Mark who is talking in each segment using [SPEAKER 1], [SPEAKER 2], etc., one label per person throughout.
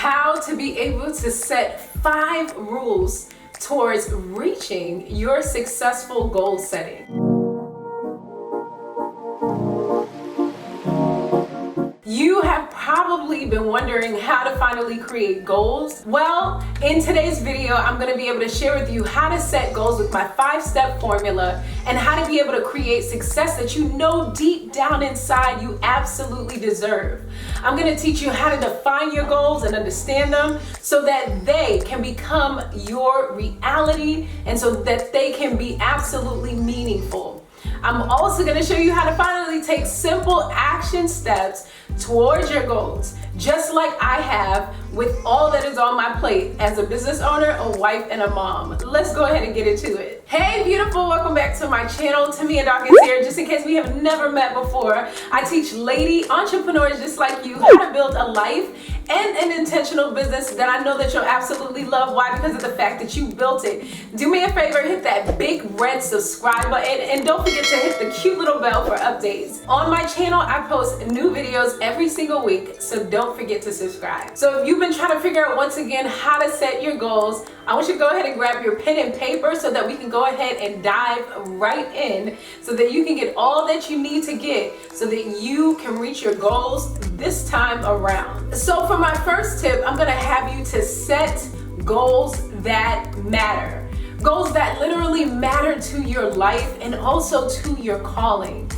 [SPEAKER 1] how to be able to set 5 rules towards reaching your successful goal setting. You have probably been wondering how to finally create goals. Well, in today's video, I'm going to be able to share with you how to set goals with my 5-step formula and how to be able to create success that you know deep down inside you absolutely deserve. I'm going to teach you how to define your goals and understand them so that they can become your reality and so that they can be absolutely meaningful. I'm also going to show you how to finally take simple action steps towards your goals, just like I have with all that is on my plate as a business owner, a wife, and a mom. Let's go ahead and get into it. Hey beautiful, welcome back to my channel. Tamia is here. Just in case we have never met before, I teach lady entrepreneurs just like you how to build a life and an intentional business that I know that you'll absolutely love. Why? Because of the fact that you built it. Do me a favor, hit that big red subscribe button and don't forget to hit the cute little bell for updates. On my channel, I post new videos every single week, so don't forget to subscribe. So if you've been trying to figure out once again how to set your goals, I want you to go ahead and grab your pen and paper so that we can go ahead and dive right in so that you can get all that you need to get so that you can reach your goals this time around. So for my first tip, I'm gonna have you to set goals that matter. Goals that literally matter to your life and also to your calling.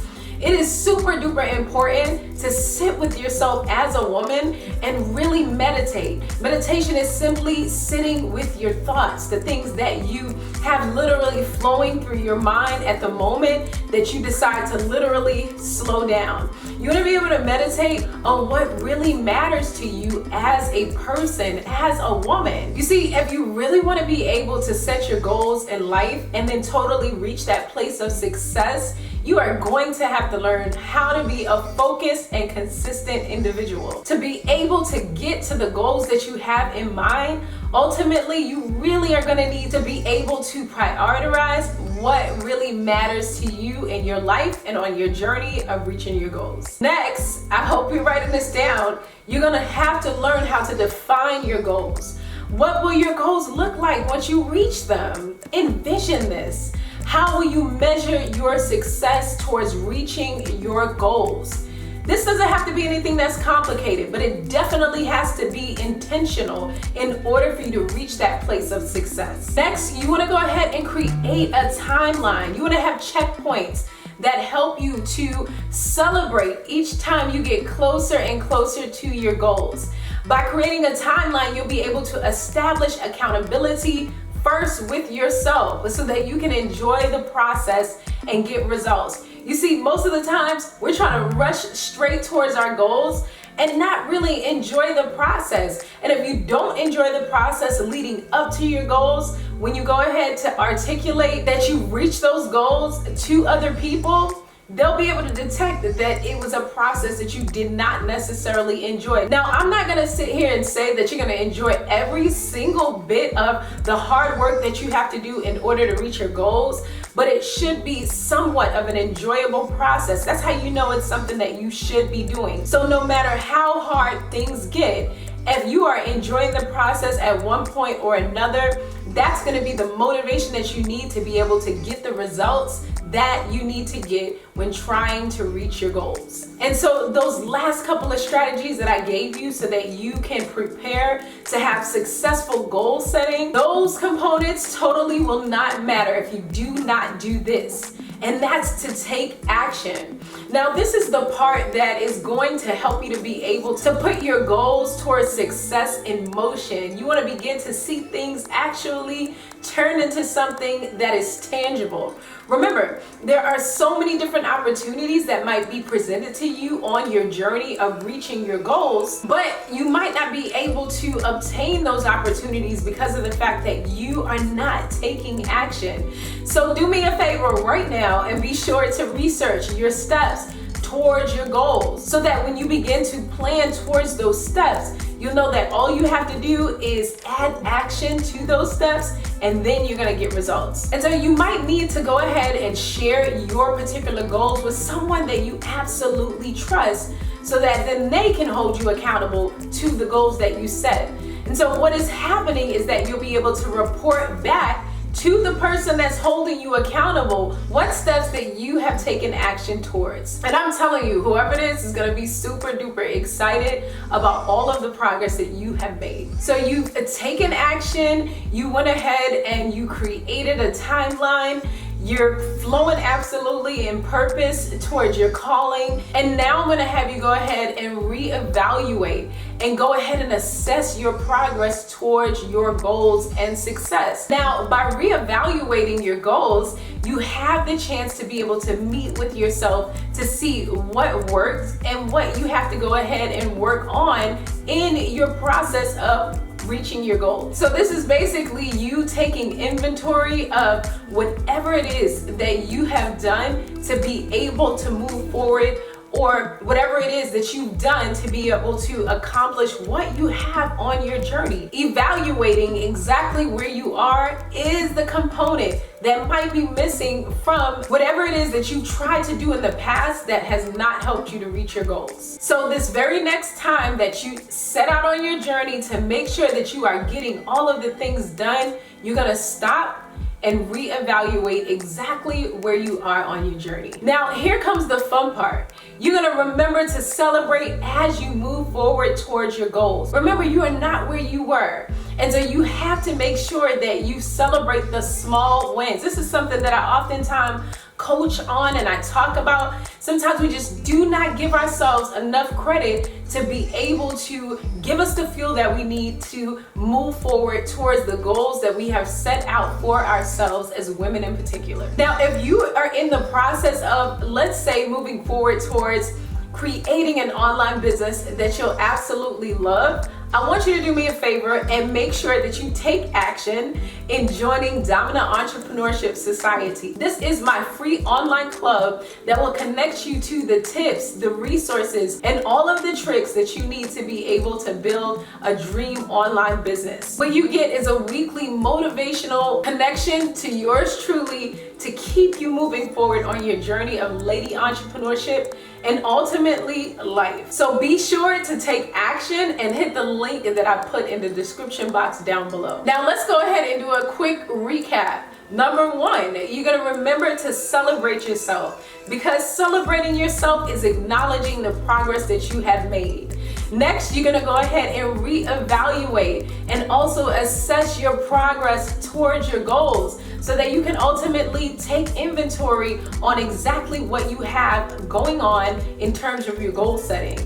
[SPEAKER 1] It is super duper important to sit with yourself as a woman and really meditate. Meditation is simply sitting with your thoughts, the things that you have literally flowing through your mind at the moment that you decide to literally slow down. You want to be able to meditate on what really matters to you as a person, as a woman. You see, if you really want to be able to set your goals in life and then totally reach that place of success, you are going to have to learn how to be a focused and consistent individual. To be able to get to the goals that you have in mind, ultimately, you really are going to need to be able to prioritize what really matters to you in your life and on your journey of reaching your goals. Next, I hope you're writing this down. You're going to have to learn how to define your goals. What will your goals look like once you reach them? Envision this. How will you measure your success towards reaching your goals? This doesn't have to be anything that's complicated, but it definitely has to be intentional in order for you to reach that place of success. Next, you want to go ahead and create a timeline. You want to have checkpoints that help you to celebrate each time you get closer and closer to your goals. By creating a timeline, you'll be able to establish accountability first with yourself so that you can enjoy the process and get results. You see, most of the times we're trying to rush straight towards our goals and not really enjoy the process. And if you don't enjoy the process leading up to your goals, when you go ahead to articulate that you reach those goals to other people, they'll be able to detect that it was a process that you did not necessarily enjoy. Now, I'm not gonna sit here and say that you're gonna enjoy every single bit of the hard work that you have to do in order to reach your goals, but it should be somewhat of an enjoyable process. That's how you know it's something that you should be doing. So no matter how hard things get, if you are enjoying the process at one point or another, that's going to be the motivation that you need to be able to get the results that you need to get when trying to reach your goals. And so those last couple of strategies that I gave you so that you can prepare to have successful goal setting, those components totally will not matter if you do not do this. And that's to take action. Now, this is the part that is going to help you to be able to put your goals towards success in motion. You want to begin to see things actually turn into something that is tangible. Remember, there are so many different opportunities that might be presented to you on your journey of reaching your goals, but you might not be able to obtain those opportunities because of the fact that you are not taking action. So do me a favor right now and be sure to research your steps towards your goals so that when you begin to plan towards those steps, you'll know that all you have to do is add action to those steps and then you're gonna get results. And so you might need to go ahead and share your particular goals with someone that you absolutely trust so that then they can hold you accountable to the goals that you set. And so what is happening is that you'll be able to report back to the person that's holding you accountable what steps that you have taken action towards. And I'm telling you, whoever it is going to be super duper excited about all of the progress that you have made. So you've taken action, you went ahead and you created a timeline. You're flowing absolutely in purpose towards your calling. And now I'm gonna have you go ahead and reevaluate and go ahead and assess your progress towards your goals and success. Now, by reevaluating your goals, you have the chance to be able to meet with yourself to see what worked and what you have to go ahead and work on in your process of reaching your goals. So this is basically you taking inventory of whatever it is that you have done to be able to move forward, or whatever it is that you've done to be able to accomplish what you have on your journey. Evaluating exactly where you are is the component that might be missing from whatever it is that you tried to do in the past that has not helped you to reach your goals. So this very next time that you set out on your journey to make sure that you are getting all of the things done, you're gonna stop and reevaluate exactly where you are on your journey. Now, here comes the fun part. You're gonna remember to celebrate as you move forward towards your goals. Remember, you are not where you were. And so you have to make sure that you celebrate the small wins. This is something that I oftentimes coach on and I talk about. Sometimes we just do not give ourselves enough credit to be able to give us the fuel that we need to move forward towards the goals that we have set out for ourselves as women in particular. Now, if you are in the process of, let's say, moving forward towards creating an online business that you'll absolutely love, I want you to do me a favor and make sure that you take action in joining Dominant Entrepreneurship Society. This is my free online club that will connect you to the tips, the resources, and all of the tricks that you need to be able to build a dream online business. What you get is a weekly motivational connection to yours truly to keep you moving forward on your journey of lady entrepreneurship and ultimately life. So be sure to take action and hit the link that I put in the description box down below. Now let's go ahead and do a quick recap. Number one, you're gonna remember to celebrate yourself, because celebrating yourself is acknowledging the progress that you have made. Next, you're gonna go ahead and reevaluate and also assess your progress towards your goals so that you can ultimately take inventory on exactly what you have going on in terms of your goal setting.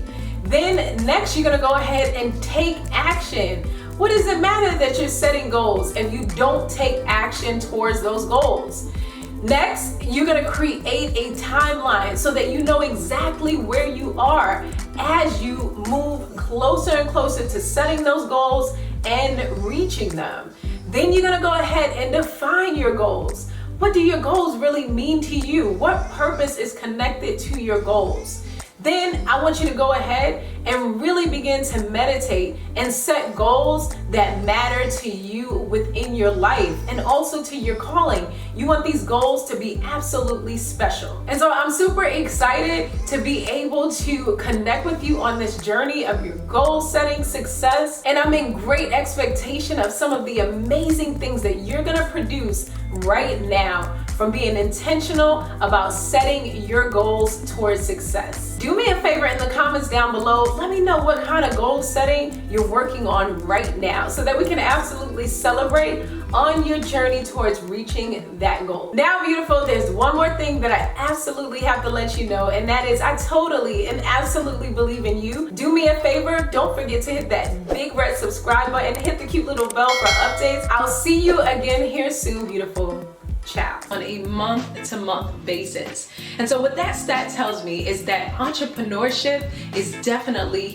[SPEAKER 1] Then next, you're gonna go ahead and take action. What does it matter that you're setting goals if you don't take action towards those goals? Next, you're gonna create a timeline so that you know exactly where you are as you move closer and closer to setting those goals and reaching them. Then you're gonna go ahead and define your goals. What do your goals really mean to you? What purpose is connected to your goals? Then I want you to go ahead and really begin to meditate and set goals that matter to you within your life and also to your calling. You want these goals to be absolutely special. And so I'm super excited to be able to connect with you on this journey of your goal setting success. And I'm in great expectation of some of the amazing things that you're gonna produce right now from being intentional about setting your goals towards success. Do me a favor in the comments down below. Let me know what kind of goal setting you're working on right now so that we can absolutely celebrate on your journey towards reaching that goal. Now, beautiful, there's one more thing that I absolutely have to let you know, and that is I totally and absolutely believe in you. Do me a favor, don't forget to hit that big red subscribe button, hit the cute little bell for updates. I'll see you again here soon, beautiful. Ciao. On a month-to-month basis. And so what that stat tells me is that entrepreneurship is definitely